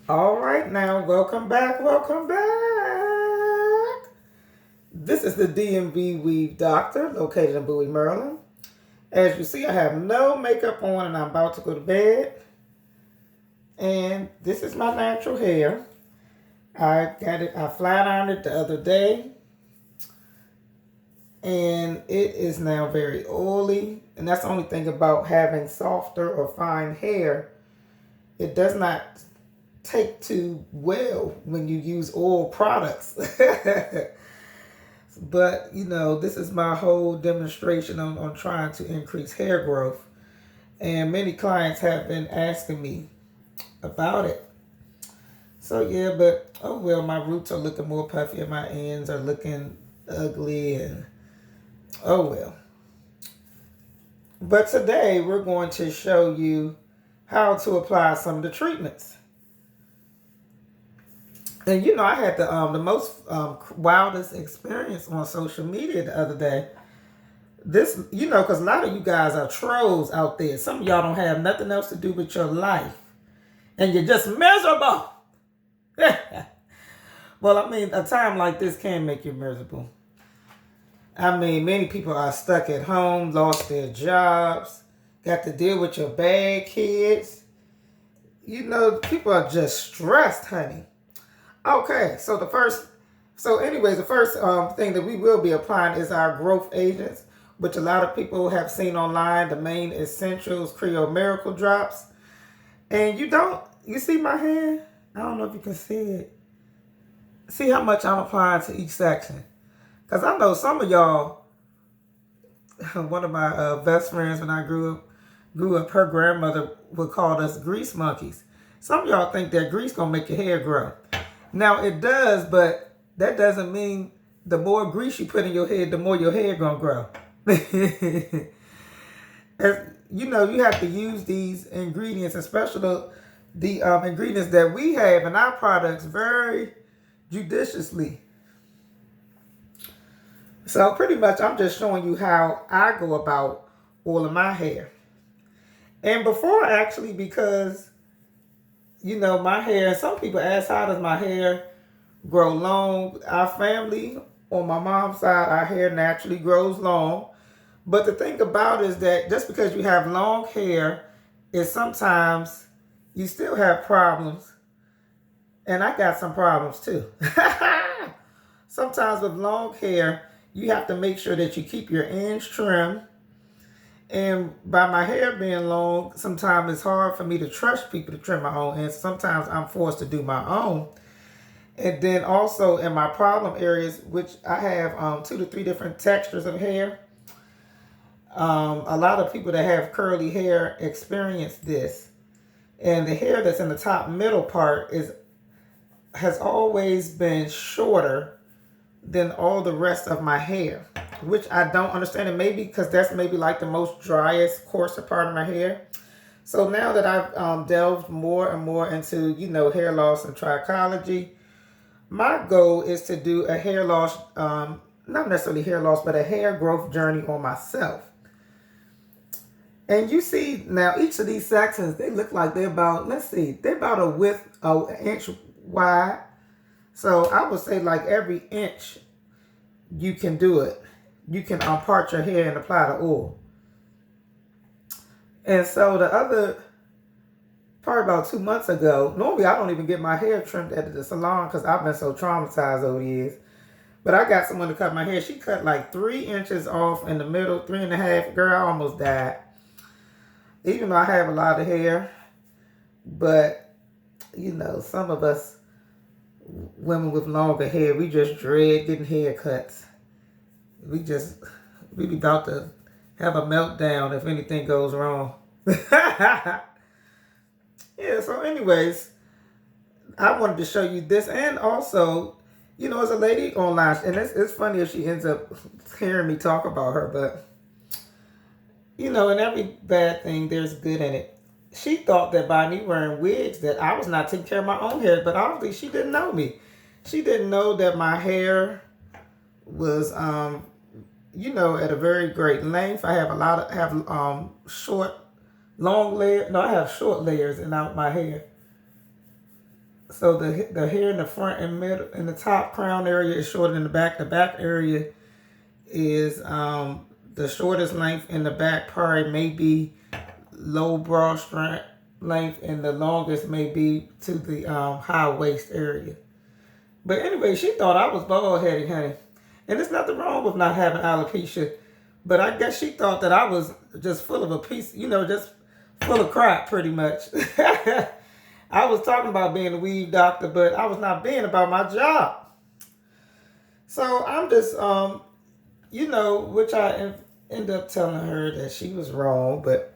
All right, now, welcome back, welcome back. This is the DMV Weave Doctor, located in Bowie, Maryland. As you see, I have no makeup on and I'm about to go to bed. And this is my natural hair. I flat ironed it the other day. And it is now very oily. And that's the only thing about having softer or fine hair. It does not take too well when you use oil products. But, this is my whole demonstration on trying to increase hair growth. And many clients have been asking me about it. So, yeah, but, oh well, my roots are looking more puffy and my ends are looking ugly. And, oh well. But today, we're going to show you how to apply some of the treatments. And I had the most wildest experience on social media the other day. This, because a lot of you guys are trolls out there. Some of y'all don't have nothing else to do with your life. And you're just miserable. Well, a time like this can make you miserable. Many people are stuck at home, lost their jobs, got to deal with your bad kids. People are just stressed, honey. Okay, so the first thing that we will be applying is our growth agents, which a lot of people have seen online, the main essentials, Creole Miracle Drops. And you see my hand? I don't know if you can see it. See how much I'm applying to each section. Because I know some of y'all, one of my best friends when I grew up, her grandmother would call us grease monkeys. Some of y'all think that grease gonna make your hair grow. Now it does, but that doesn't mean the more grease you put in your head, the more your hair gonna grow. You have to use these ingredients, especially the ingredients that we have in our products, very judiciously. So pretty much I'm just showing you how I go about oiling my hair. And before actually, because my hair, some people ask, how does my hair grow long? Our family, on my mom's side, our hair naturally grows long. But the thing about it is that just because you have long hair, is sometimes you still have problems. And I got some problems too. Sometimes with long hair, you have to make sure that you keep your ends trimmed. And by my hair being long, sometimes it's hard for me to trust people to trim my own ends. Sometimes I'm forced to do my own. And then also in my problem areas, which I have 2 to 3 different textures of hair. A lot of people that have curly hair experience this. And the hair that's in the top middle part has always been shorter than all the rest of my hair, which I don't understand. And maybe because that's maybe like the most driest, coarser part of my hair. So now that I've delved more and more into, hair loss and trichology, my goal is to do a hair loss, not necessarily hair loss, but a hair growth journey on myself. And you see now each of these sections, they look like they're about, they're about an inch wide. So I would say like every inch you can do it. You can part your hair and apply the oil. And so probably about 2 months ago, normally I don't even get my hair trimmed at the salon because I've been so traumatized over the years. But I got someone to cut my hair. She cut like 3 inches off in the middle, 3.5. Girl, I almost died. Even though I have a lot of hair. But, some of us women with longer hair, we just dread getting haircuts. We be about to have a meltdown if anything goes wrong. Yeah, so anyways, I wanted to show you this. And also, there's a lady online, and it's funny if she ends up hearing me talk about her, but, in every bad thing, there's good in it. She thought that by me wearing wigs that I was not taking care of my own hair, but obviously she didn't know me. She didn't know that my hair was, at a very great length. I have short, long layer. No, I have short layers in out my hair. So the hair in the front and middle, in the top crown area is shorter than the back. The back area is the shortest length, and the back part may be low broad strand length, and the longest may be to the high waist area. But anyway, she thought I was bald headed, honey. And there's nothing wrong with not having alopecia. But I guess she thought that I was just full of a piece, just full of crap, pretty much. I was talking about being a weave doctor, but I was not being about my job. So I'm just, which I ended up telling her that she was wrong. But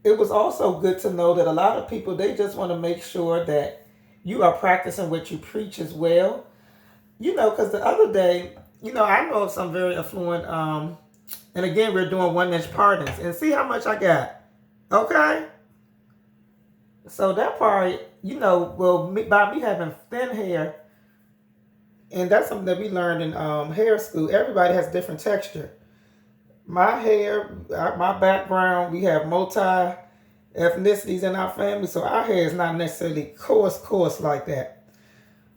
it was also good to know that a lot of people, they just want to make sure that you are practicing what you preach as well. Because the other day, I know of some very affluent, and again, we're doing 1-inch partings. And see how much I got. Okay? So that part, by me having thin hair, and that's something that we learned in hair school. Everybody has different texture. My hair, my background, we have multi-ethnicities in our family, so our hair is not necessarily coarse like that.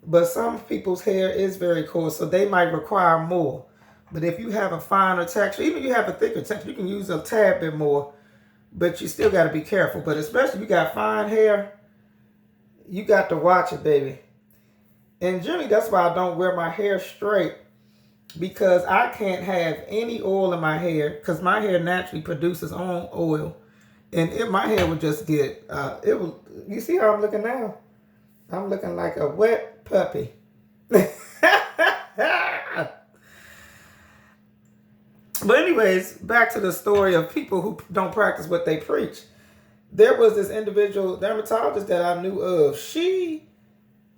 But some people's hair is very coarse, so they might require more. But if you have a finer texture, even if you have a thicker texture, you can use a tad bit more, but you still got to be careful. But especially if you got fine hair, you got to watch it, baby. And generally, that's why I don't wear my hair straight, because I can't have any oil in my hair, because my hair naturally produces own oil. And my hair would just get, you see how I'm looking now? I'm looking like a wet puppy. But anyways, back to the story of people who don't practice what they preach. There was this individual dermatologist that I knew of. She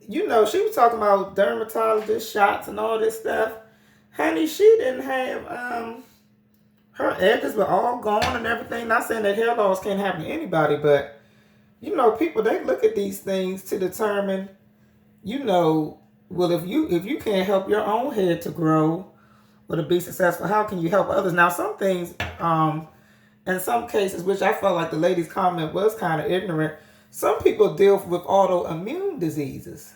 was talking about dermatologist shots and all this stuff. Honey, she didn't have, her edges were all gone and everything. Not saying that hair loss can't happen to anybody, but, people, they look at these things to determine, well, if you can't help your own hair to grow or to be successful, how can you help others? Now, some things, in some cases, which I felt like the lady's comment was kind of ignorant, some people deal with autoimmune diseases.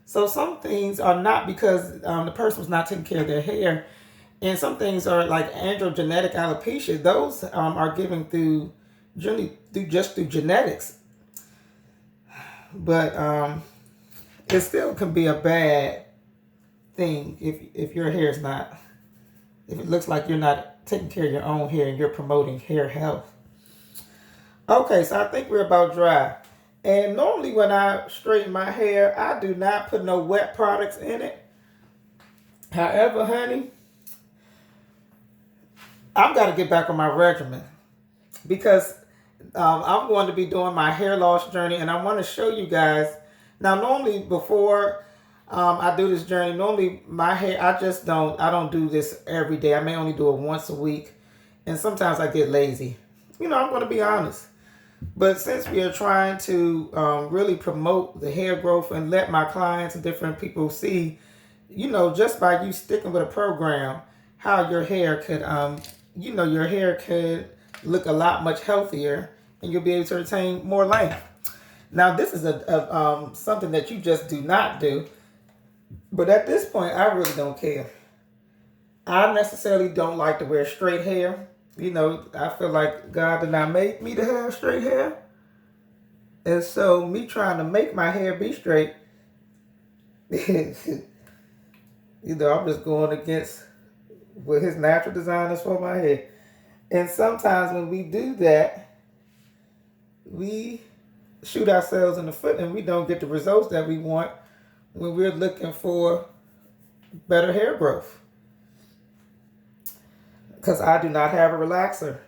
So some things are not because the person was not taking care of their hair. And some things are like androgenetic alopecia. Those are given through genetics. But it still can be a bad thing if your hair is not, if it looks like you're not taking care of your own hair and you're promoting hair health. Okay, so I think we're about dry. And normally when I straighten my hair, I do not put no wet products in it. However, honey, I've got to get back on my regimen, because I'm going to be doing my hair loss journey, and I want to show you guys. Now, normally before I do this journey, normally my hair, I don't do this every day. I may only do it once a week, and sometimes I get lazy. I'm going to be honest. But since we are trying to really promote the hair growth and let my clients and different people see, just by you sticking with a program, how your hair could, your hair could look a lot much healthier, and you'll be able to retain more length. Now, this is something that you just do not do. But at this point, I really don't care. I necessarily don't like to wear straight hair. I feel like God did not make me to have straight hair. And so me trying to make my hair be straight, I'm just going against what his natural design is for my hair. And sometimes when we do that, we shoot ourselves in the foot and we don't get the results that we want when we're looking for better hair growth. Because I do not have a relaxer.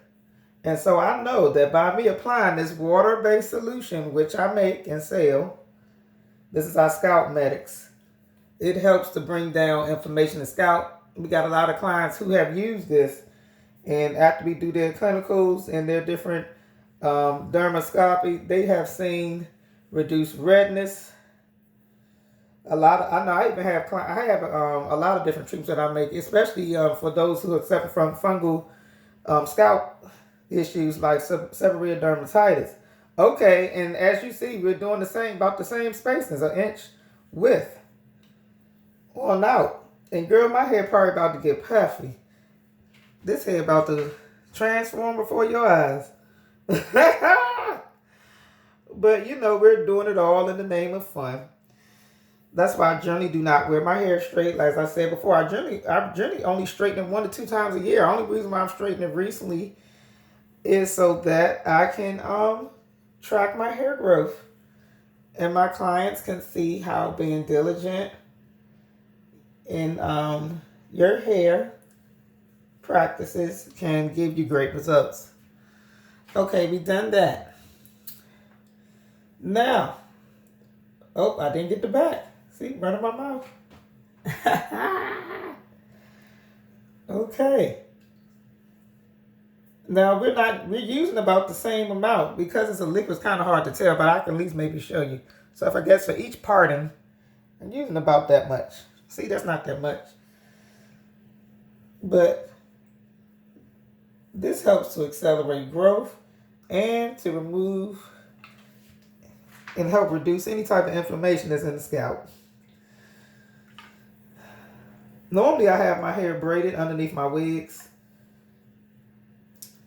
And so I know that by me applying this water-based solution, which I make and sell, this is our Scalp Medics. It helps to bring down inflammation in the scalp. We got a lot of clients who have used this, and after we do their clinicals and their different dermoscopy, they have seen reduced redness. I have a lot of different treatments that I make, especially for those who are suffering from fungal scalp issues like seborrheic dermatitis. Okay, and as you see, we're doing the same, about the same spacings, an inch width on out. And girl, my hair probably about to get puffy. This hair about to transform before your eyes. But you know, we're doing it all in the name of fun. That's why I generally do not wear my hair straight. Like I said before, I generally only straighten it 1 to 2 times a year. Only reason why I'm straightening it recently is so that I can track my hair growth. And my clients can see how being diligent in your hair practices can give you great results. Okay, we done that. Now, oh, I didn't get the back. See, running my mouth. Okay. Now we're using about the same amount. Because it's a liquid, it's kind of hard to tell, but I can at least maybe show you. So if I guess for each parting, I'm using about that much. See, that's not that much. But this helps to accelerate growth and to remove and help reduce any type of inflammation that's in the scalp. Normally I have my hair braided underneath my wigs.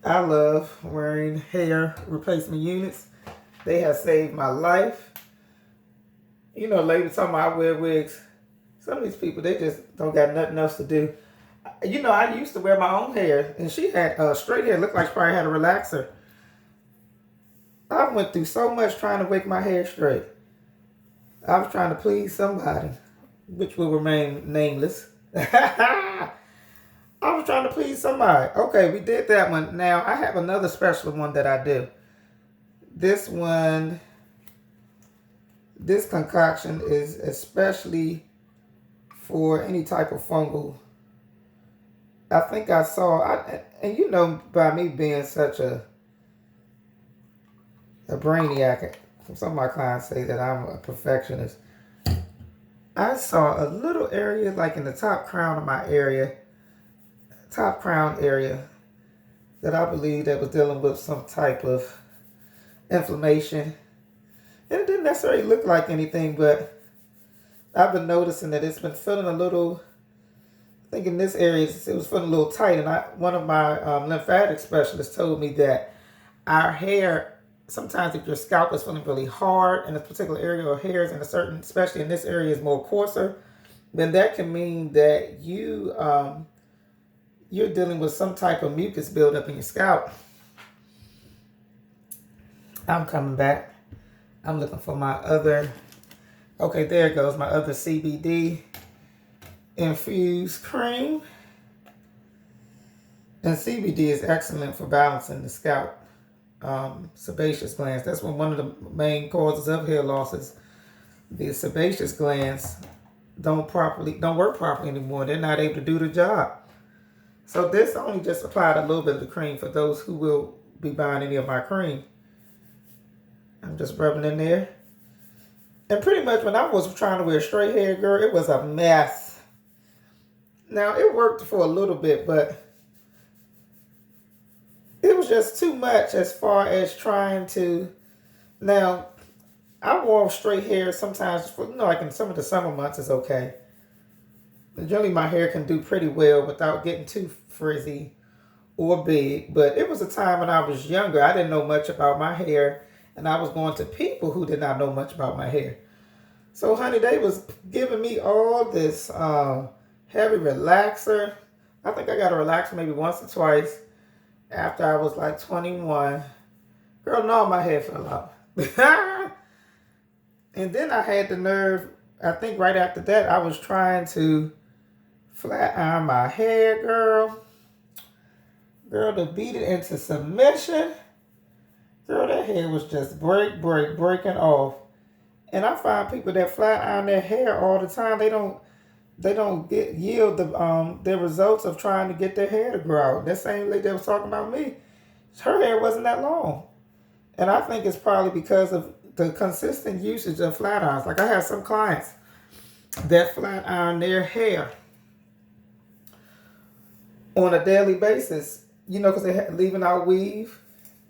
I love wearing hair replacement units. They have saved my life. You know, ladies talking about I wear wigs. Some of these people, they just don't got nothing else to do. You know, I used to wear my own hair, and she had straight hair. Looked like she probably had a relaxer. I went through so much trying to make my hair straight. I was trying to please somebody, which will remain nameless. I was trying to please somebody. Okay, we did that one. Now, I have another special one that I do. This one, this concoction is especially for any type of fungal. I think I saw, and you know, by me being such a brainiac, some of my clients say that I'm a perfectionist. I saw a little area, like in the top crown of my area, top crown area, that I believe that was dealing with some type of inflammation. And it didn't necessarily look like anything, but I've been noticing that it's been feeling a little, I think in this area, it was feeling a little tight. And one of my lymphatic specialists told me that our hair, sometimes if your scalp is feeling really hard in a particular area, or hairs in a certain, especially in this area, is more coarser, then that can mean that you're dealing with some type of mucus buildup in your scalp. I'm coming back. I'm looking for my other, okay, there it goes, my other CBD infused cream. And CBD is excellent for balancing the scalp sebaceous glands. That's one of the main causes of hair losses. The sebaceous glands don't work properly anymore. They're not able to do the job. So this only just applied a little bit of the cream for those who will be buying any of my cream. I'm just rubbing in there. And pretty much when I was trying to wear straight hair, girl, it was a mess. Now, it worked for a little bit, but it was just too much as far as trying to... Now, I wore straight hair sometimes, like in some of the summer months is okay. But generally, my hair can do pretty well without getting too frizzy or big. But it was a time when I was younger. I didn't know much about my hair. And I was going to people who did not know much about my hair. So, honey, they was giving me all this heavy relaxer. I think I got a relaxer maybe once or twice after I was like 21. Girl, no, my hair fell out. And then I had the nerve, I think right after that, I was trying to flat iron my hair, girl. Girl, to beat it into submission. Girl, that hair was just breaking off. And I find people that flat iron their hair all the time, they don't yield the results of trying to get their hair to grow out. That same lady that was talking about me, her hair wasn't that long. And I think it's probably because of the consistent usage of flat irons. Like I have some clients that flat iron their hair on a daily basis, you know, because they're leaving out weave.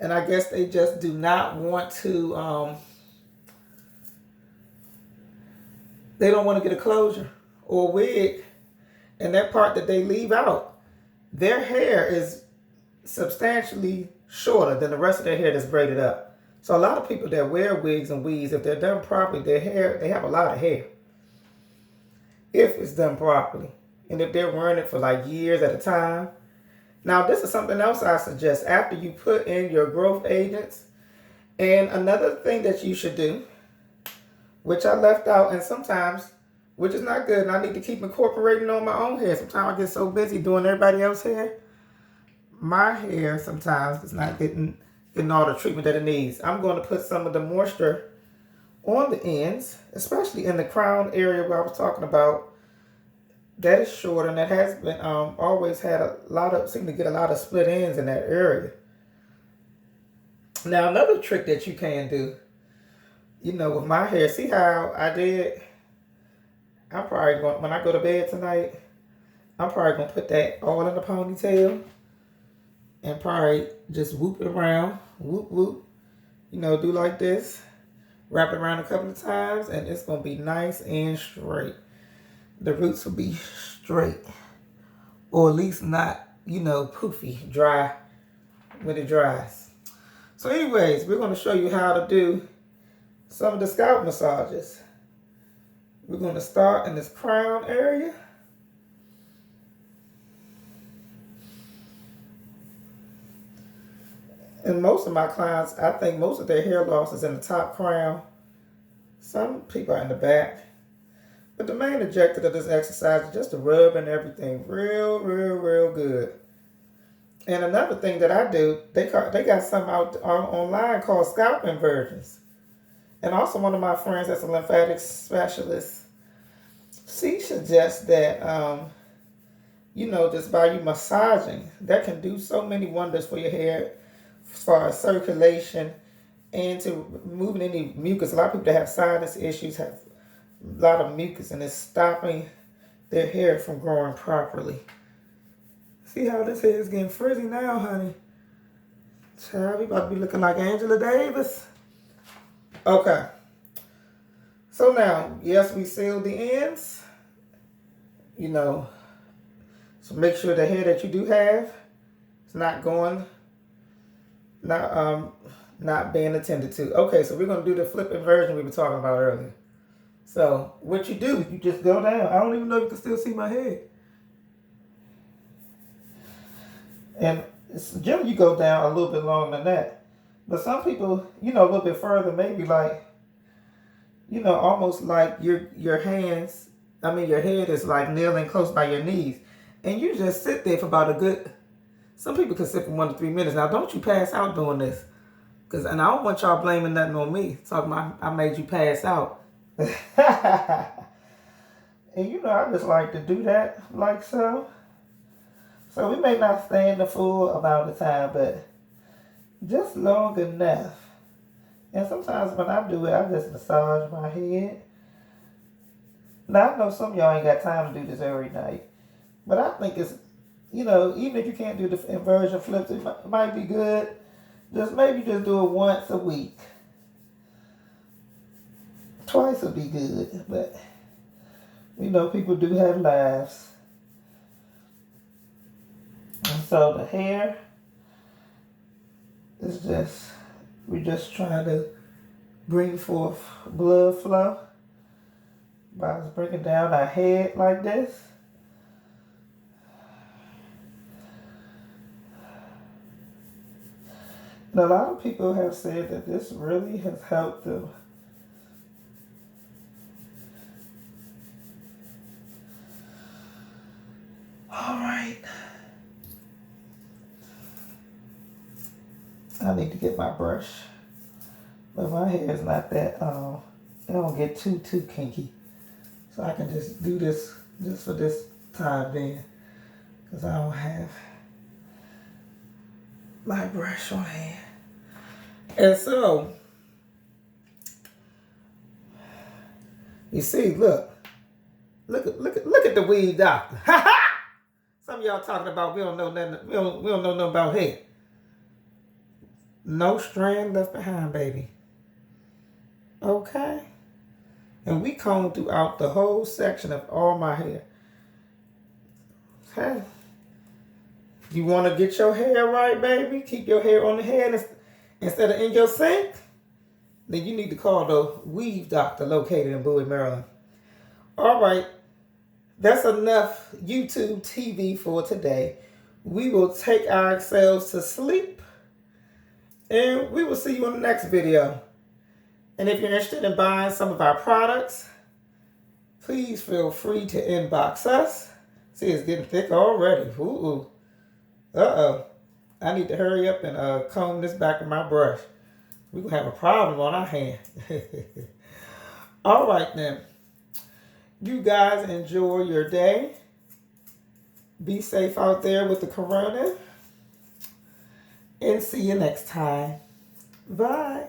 And I guess they just do not want to, they don't want to get a closure or a wig. And that part that they leave out, their hair is substantially shorter than the rest of their hair that's braided up. So a lot of people that wear wigs and weaves, if they're done properly, their hair, they have a lot of hair. If it's done properly. And if they're wearing it for like years at a time. Now, this is something else I suggest. After you put in your growth agents, and another thing that you should do, which I left out, and sometimes, which is not good, and I need to keep incorporating on my own hair. Sometimes I get so busy doing everybody else's hair. My hair sometimes is not getting all the treatment that it needs. I'm going to put some of the moisture on the ends, especially in the crown area where I was talking about. That is short, and that has been always had a lot of, seem to get a lot of split ends in that area. Now, another trick that you can do, you know, with my hair, see how I did? I'm probably going, when I go to bed tonight, I'm probably going to put that all in the ponytail and probably just whoop it around, whoop, whoop, you know, do like this, wrap it around a couple of times, and it's going to be nice and straight. The roots will be straight, or at least not, you know, poofy, dry when it dries. So anyways, we're going to show you how to do some of the scalp massages. We're going to start in this crown area. And most of my clients, I think most of their hair loss is in the top crown. Some people are in the back. But the main objective of this exercise is just to rub and everything real, real, real good. And another thing that I do, they got something out online called scalp inversions. And also one of my friends that's a lymphatic specialist, she suggests that, you know, just by you massaging, that can do so many wonders for your hair as far as circulation and to removing any mucus. A lot of people that have sinus issues have a lot of mucus, and it's stopping their hair from growing properly. See how this hair is getting frizzy now, honey? Child, we about to be looking like Angela Davis. Okay. So now, yes, we sealed the ends. You know, so make sure the hair that you do have is not being attended to. Okay, so we're going to do the flip inversion we were talking about earlier. So what you do, you just go down. I don't even know if you can still see my head. And generally you go down a little bit longer than that. But some people, you know, a little bit further, maybe like, you know, almost like your hands, your head is like kneeling close by your knees. And you just sit there for about a good, some people can sit for 1 to 3 minutes. Now, don't you pass out doing this. And I don't want y'all blaming nothing on me. Talking about I made you pass out. And you know, I just like to do that like so. So we may not stay in the full amount of time, but just long enough. And sometimes when I do it, I just massage my head. Now I know some of y'all ain't got time to do this every night, but I think it's, you know, even if you can't do the inversion flips, it might be good. Maybe just do it once a week. Twice would be good, but you know, people do have lives. And so the hair is just, we're just trying to bring forth blood flow by bringing down our head like this. And a lot of people have said that this really has helped them. All right. I need to get my brush. But my hair is not that, it don't get too kinky. So I can just do this just for this time being. Because I don't have my brush on hand. And so, you see, look at the weed doctor. Ha ha! Some of y'all talking about we don't know nothing. We don't know nothing about hair. No strand left behind, baby. Okay? And we comb throughout the whole section of all my hair. Okay? You want to get your hair right, baby? Keep your hair on the head instead of in your sink? Then you need to call the weave doctor located in Bowie, Maryland. All right. That's enough YouTube TV for today. We will take ourselves to sleep. And we will see you in the next video. And if you're interested in buying some of our products, please feel free to inbox us. See, it's getting thick already. Ooh. Uh-oh. I need to hurry up and comb this back with my brush. We're going to have a problem on our hand. All right, then. You guys enjoy your day. Be safe out there with the corona. And see you next time. Bye.